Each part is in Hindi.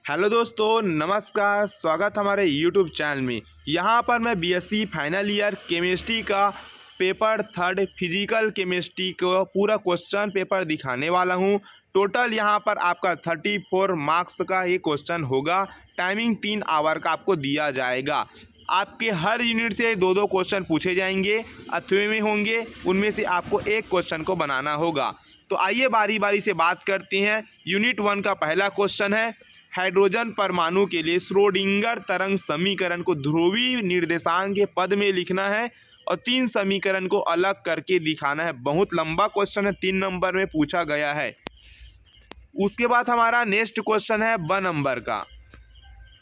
हेलो दोस्तों, नमस्कार। स्वागत हमारे यूट्यूब चैनल में। यहाँ पर मैं बीएससी फाइनल ईयर केमिस्ट्री का पेपर 3 फिजिकल केमिस्ट्री को पूरा क्वेश्चन पेपर दिखाने वाला हूँ। टोटल यहाँ पर आपका 34 मार्क्स का ये क्वेश्चन होगा। टाइमिंग 3 आवर का आपको दिया जाएगा। आपके हर यूनिट से 2-2 क्वेश्चन पूछे जाएंगे, अथवे में होंगे, उनमें से आपको एक क्वेश्चन को बनाना होगा। तो आइए बारी बारी से बात करते हैं। यूनिट 1 का पहला क्वेश्चन है, हाइड्रोजन परमाणु के लिए श्रोडिंगर तरंग समीकरण को ध्रुवीय निर्देशांक के पद में लिखना है और 3 समीकरण को अलग करके दिखाना है। बहुत लंबा क्वेश्चन है, 3 नंबर में पूछा गया है। उसके बाद हमारा नेक्स्ट क्वेश्चन है 2 नंबर का,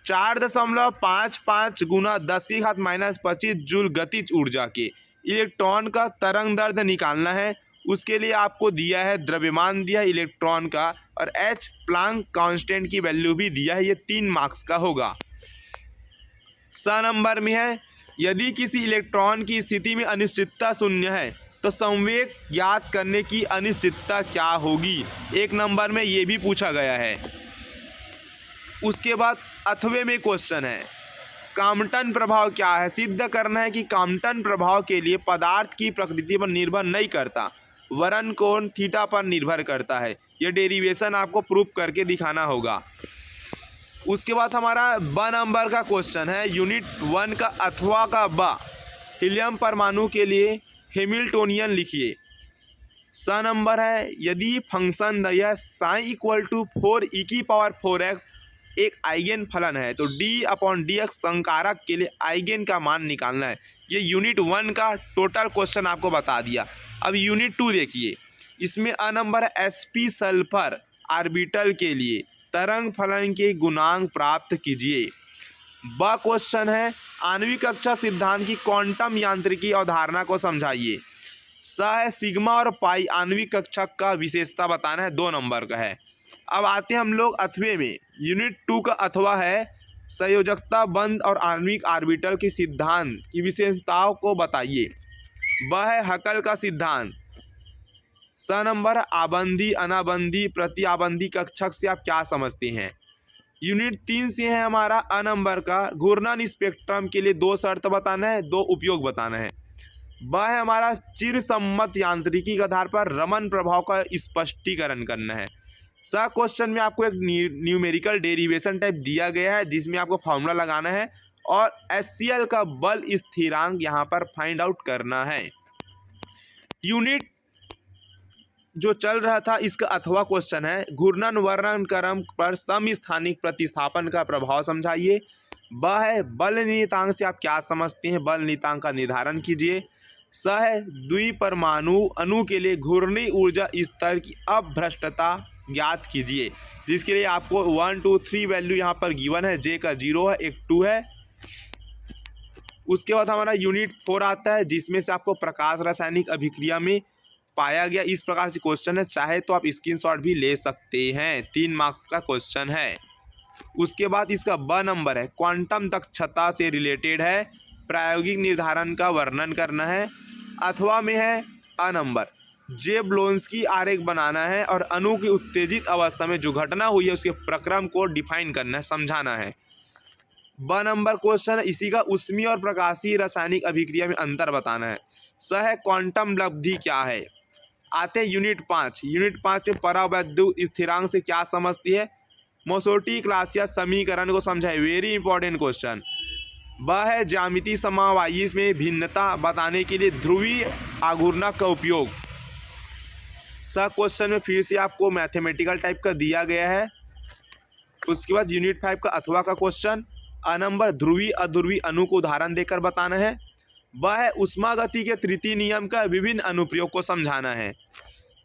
4.55 गुना 10⁻⁻25 जूल गतिज ऊर्जा के इलेक्ट्रॉन का तरंग दैर्ध्य निकालना है। उसके लिए आपको दिया है द्रव्यमान, दिया है इलेक्ट्रॉन का, और एच प्लांक कांस्टेंट की वैल्यू भी दिया है। ये 3 मार्क्स का होगा। 6 नंबर में है, यदि किसी इलेक्ट्रॉन की स्थिति में अनिश्चितता शून्य है तो संवेग ज्ञात करने की अनिश्चितता क्या होगी। 1 नंबर में ये भी पूछा गया है। उसके बाद अथवे में क्वेश्चन है, कॉम्पटन प्रभाव क्या है। सिद्ध करना है कि कॉम्पटन प्रभाव के लिए पदार्थ की प्रकृति पर निर्भर नहीं करता, वरन कोण थीटा पर निर्भर करता है। ये डेरिवेशन आपको प्रूफ करके दिखाना होगा। उसके बाद हमारा 2 नंबर का क्वेश्चन है, यूनिट 1 का अथवा का ब, हीलियम परमाणु के लिए हैमिल्टोनियन लिखिए। 6 नंबर है, यदि फंक्शन दिया साई इक्वल टू 4e⁴x एक आइगेन फलन है तो d/dx संकारक के लिए आइगेन का मान निकालना है। ये यूनिट 1 का टोटल क्वेश्चन आपको बता दिया। अब यूनिट 2 देखिए, इसमें अ नंबर है, sp सल्फर ऑर्बिटल के लिए तरंग फलन के गुणांक प्राप्त कीजिए। ब क्वेश्चन है, आणविक कक्षा सिद्धांत की क्वांटम यांत्रिकी अवधारणा को समझाइए। स है, सिग्मा और पाई आणविक कक्षा का विशेषता बताना है। 2 नंबर का है। अब आते हैं हम लोग अथवे में। यूनिट 2 का अथवा है, संयोजकता बंध और आणविक ऑर्बिटल के सिद्धांत की विशेषताओं को बताइए। वह है हकल का सिद्धांत। 6 नंबर, आबंधी अनाबंधी प्रतिआबंधी कक्षक से आप क्या समझते हैं। यूनिट 3 से है हमारा अ नंबर का, घूर्णन स्पेक्ट्रम के लिए 2 शर्त बताना है, 2 उपयोग बताना है। वह है हमारा चिरसम्मत यांत्रिकी के आधार पर रमन प्रभाव का स्पष्टीकरण करना है। क्वेश्चन में आपको एक न्यूमेरिकल डेरिवेशन टाइप दिया गया है, जिसमें आपको फॉर्मूला लगाना है और HCl का बल स्थिरांक यहाँ पर फाइंड आउट करना है। यूनिट जो चल रहा था इसका अथवा क्वेश्चन है, घूर्णन वर्णन क्रम पर समस्थानिक प्रतिस्थापन का प्रभाव समझाइए। ब है, बल नियतांक से आप क्या समझते हैं, बल नियतांक का निर्धारण कीजिए। स है, द्विपरमाणु अणु के लिए घूर्णी ऊर्जा स्तर की अभ्रष्टता ज्ञात कीजिए, जिसके लिए आपको 1 2 3 वैल्यू यहाँ पर गिवन है। जे का 0 है, एक 2 है। उसके बाद हमारा यूनिट 4 आता है, जिसमें से आपको प्रकाश रासायनिक अभिक्रिया में पाया गया, इस प्रकार से क्वेश्चन है। चाहे तो आप स्क्रीनशॉट भी ले सकते हैं, 3 मार्क्स का क्वेश्चन है। उसके बाद इसका ब नंबर है, क्वांटम दक्षता से रिलेटेड है, प्रायोगिक निर्धारण का वर्णन करना है। अथवा में है अ नंबर, जेब्लोंस्की आरेख बनाना है और अणु की उत्तेजित अवस्था में जो घटना हुई है उसके प्रक्रम को डिफाइन करना है, समझाना है। ब नंबर क्वेश्चन है, इसी का उष्मीय और प्रकाशीय रासायनिक अभिक्रिया में अंतर बताना है। स है, क्वांटम लब्धि क्या है। आते हैं यूनिट 5। यूनिट 5 में परावैद्युत स्थिरांक से क्या समझती है, मोसोटी-क्लासियस समीकरण को समझाए। Very important question. वह है, ज्यामितीय समावायी में भिन्नता बताने के लिए ध्रुवीय आघूर्णक का उपयोग। क्वेश्चन में फिर से आपको मैथमेटिकल टाइप का दिया गया है। उसके बाद यूनिट 5 का अथवा का क्वेश्चन, अ नंबर, ध्रुवीय अध्रुवीय अणु को उदाहरण देकर बताना है। वह है, उष्मा गति के तृतीय नियम का विभिन्न अनुप्रयोग को समझाना है।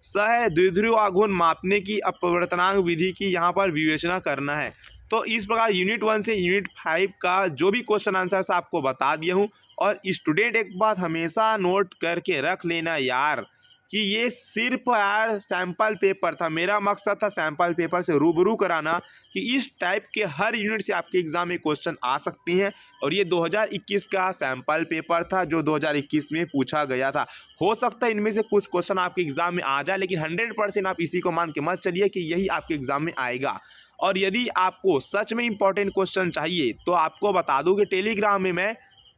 स है, द्विध्रुव आघूर्ण मापने की अपवर्तनांक विधि की यहाँ पर विवेचना करना है। तो इस प्रकार यूनिट 1 से यूनिट 5 का जो भी क्वेश्चन आंसर आपको बता दिया हूँ। और स्टूडेंट एक बात हमेशा नोट करके रख लेना यार, कि ये सिर्फ यार सैम्पल पेपर था। मेरा मकसद था सैम्पल पेपर से रूबरू कराना कि इस टाइप के हर यूनिट से आपके एग्ज़ाम में क्वेश्चन आ सकते हैं। और ये 2021 का सैम्पल पेपर था जो 2021 में पूछा गया था। हो सकता है इनमें से कुछ क्वेश्चन आपके एग्ज़ाम में आ जाए, लेकिन 100% आप इसी को मान के मत चलिए कि यही आपके एग्ज़ाम में आएगा। और यदि आपको सच में इंपॉर्टेंट क्वेश्चन चाहिए तो आपको बता दूं कि टेलीग्राम में मैं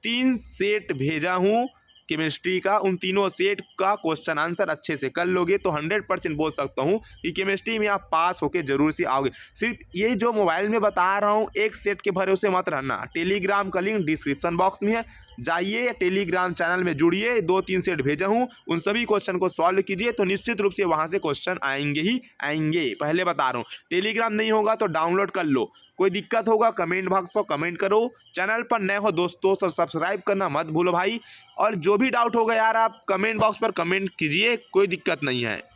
3 सेट भेजा हूं केमिस्ट्री का। उन तीनों सेट का क्वेश्चन आंसर अच्छे से कर लोगे तो 100% बोल सकता हूं कि केमिस्ट्री में आप पास होके जरूर से आओगे। सिर्फ ये जो मोबाइल में बता रहा हूं एक सेट के भरोसे मत रहना। टेलीग्राम का लिंक डिस्क्रिप्शन बॉक्स में है, जाइए टेलीग्राम चैनल में जुड़िए। 2-3 सेट भेजा हूं, उन सभी क्वेश्चन को सॉल्व कीजिए तो निश्चित रूप से वहां से क्वेश्चन आएंगे ही आएंगे। पहले बता रहा हूं, टेलीग्राम नहीं होगा तो डाउनलोड कर लो। कोई दिक्कत होगा कमेंट बॉक्स को कमेंट करो। चैनल पर नए हो दोस्तों तो सब्सक्राइब करना मत भूलो भाई। और जो भी डाउट होगा यार आप कमेंट बॉक्स पर कमेंट कीजिए, कोई दिक्कत नहीं है।